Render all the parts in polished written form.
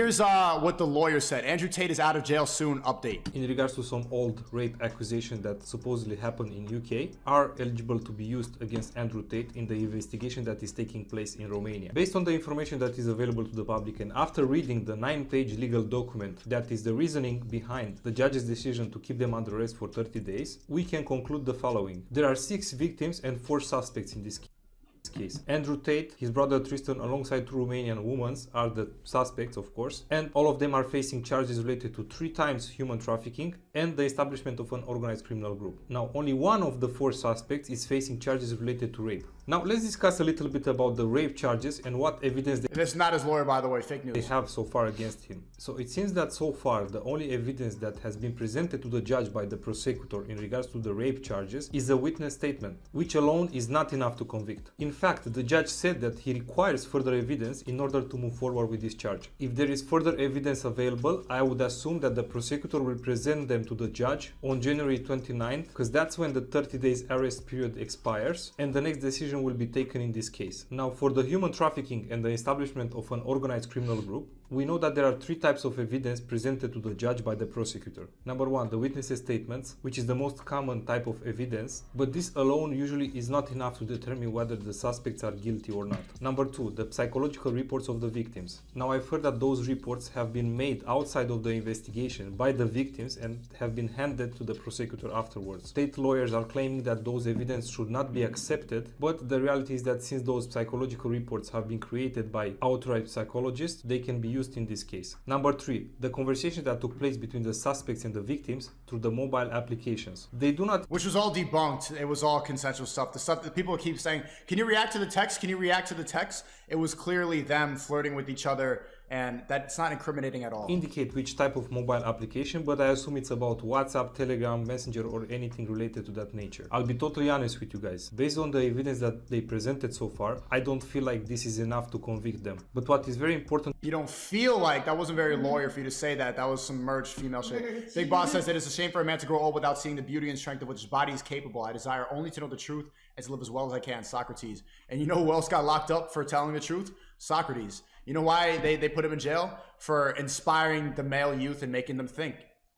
here's what the lawyer said. Andrew Tate is out of jail soon. Update. In regards to some old rape accusations that supposedly happened in UK are eligible to be used against Andrew Tate in the investigation that is taking place in Romania. Based on the information that is available to the public and after reading the 9-page legal document that is the reasoning behind the judge's decision to keep them under arrest for 30 days, we can conclude the following. There are 6 victims and 4 suspects in this case. Andrew Tate, his brother Tristan, alongside 2 Romanian women are the suspects, of course, and all of them are facing charges related to 3 times human trafficking and the establishment of an organized criminal group. Now, only one of the 4 suspects is facing charges related to rape. Now, let's discuss a little bit about the rape charges and what evidence This is not his lawyer, by the way, fake news. they have so far against him. So it seems that so far the only evidence that has been presented to the judge by the prosecutor in regards to the rape charges is a witness statement, which alone is not enough to convict. In fact, the judge said that he requires further evidence in order to move forward with this charge. If there is further evidence available, I would assume that the prosecutor will present them to the judge on January 29th, because that's when the 30 days arrest period expires and the next decision will be taken in this case. Now, for the human trafficking and the establishment of an organized criminal group, we know that there are 3 types of evidence presented to the judge by the prosecutor. Number 1, the witnesses' statements, which is the most common type of evidence, but this alone usually is not enough to determine whether the suspects are guilty or not. Number 2, the psychological reports of the victims. Now, I've heard that those reports have been made outside of the investigation by the victims and have been handed to the prosecutor afterwards. State lawyers are claiming that those evidence should not be accepted, but the reality is that since those psychological reports have been created by authorized psychologists, they can be used in this case. Number 3, the conversation that took place between the suspects and the victims through the mobile applications. They do not... Which was all debunked. It was all consensual stuff. The stuff that people keep saying, can you react to the text? Can you react to the text? It was clearly them flirting with each other, and that's not incriminating at all. Indicate which type of mobile application, but I assume it's about WhatsApp, Telegram, Messenger, or anything related to that nature. I'll be totally honest with you guys. Based on the evidence that they presented so far, I don't feel like this is enough to convict them. But what is very important... You don't feel like... That wasn't very lawyer for you to say that. That was some merged female shit. Big Boss says, it is a shame for a man to grow old without seeing the beauty and strength of which his body is capable. I desire only to know the truth and to live as well as I can. Socrates. And you know who else got locked up for telling the truth? Socrates. You know why they put him in jail? For inspiring the male youth and making them think.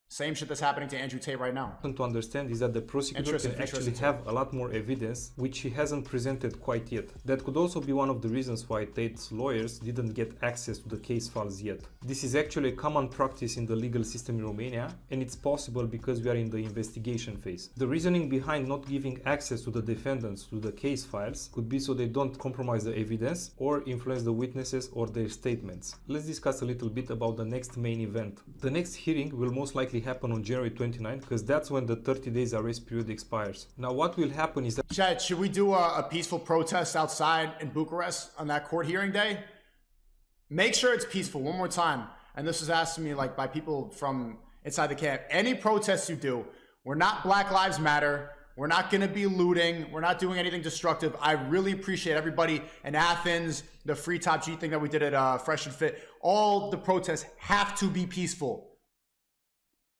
Same shit that's happening to Andrew Tate right now. To understand is that the prosecutor can actually have a lot more evidence which he hasn't presented quite yet. That could also be one of the reasons why Tate's lawyers didn't get access to the case files yet. This is actually a common practice in the legal system in Romania, and it's possible because we are in the investigation phase. The reasoning behind not giving access to the defendants to the case files could be so they don't compromise the evidence or influence the witnesses or their statements. Let's discuss a little bit about the next main event. The next hearing will most likely happen on January 29th, because that's when the 30 days arrest period expires. Now, what will happen is that... Chat, should we do a peaceful protest outside in Bucharest on that court hearing day? Make sure it's peaceful. One more time. And this was asked to me like by people from inside the camp. Any protests you do, we're not Black Lives Matter. We're not going to be looting. We're not doing anything destructive. I really appreciate everybody in Athens, the Free Top G thing that we did at Fresh and Fit. All the protests have to be peaceful.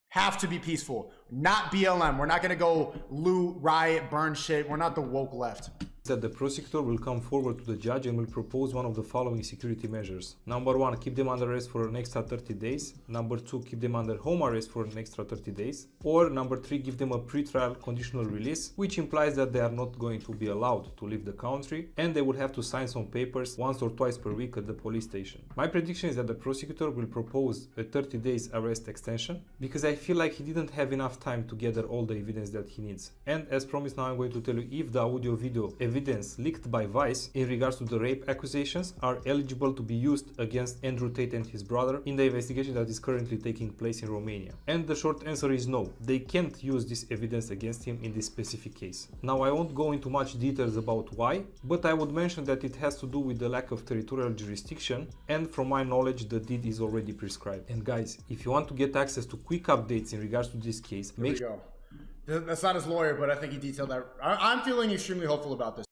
Have to be peaceful, not BLM. We're not gonna go loot, riot, burn shit. We're not the woke left. That the prosecutor will come forward to the judge and will propose one of the following security measures. Number 1, keep them under arrest for an extra 30 days. Number 2, keep them under home arrest for an extra 30 days. Or number 3, give them a pre-trial conditional release, which implies that they are not going to be allowed to leave the country and they will have to sign some papers once or twice per week at the police station. My prediction is that the prosecutor will propose a 30 days arrest extension because I feel like he didn't have enough time to gather all the evidence that he needs. And as promised, now I'm going to tell you if the audio video evidence leaked by Vice in regards to the rape accusations are eligible to be used against Andrew Tate and his brother in the investigation that is currently taking place in Romania. And the short answer is no, they can't use this evidence against him in this specific case. Now, I won't go into much details about why, but I would mention that it has to do with the lack of territorial jurisdiction, and from my knowledge the deed is already prescribed. And guys, if you want to get access to quick updates in regards to this case, make sure... That's not his lawyer, but I think he detailed that. I'm feeling extremely hopeful about this.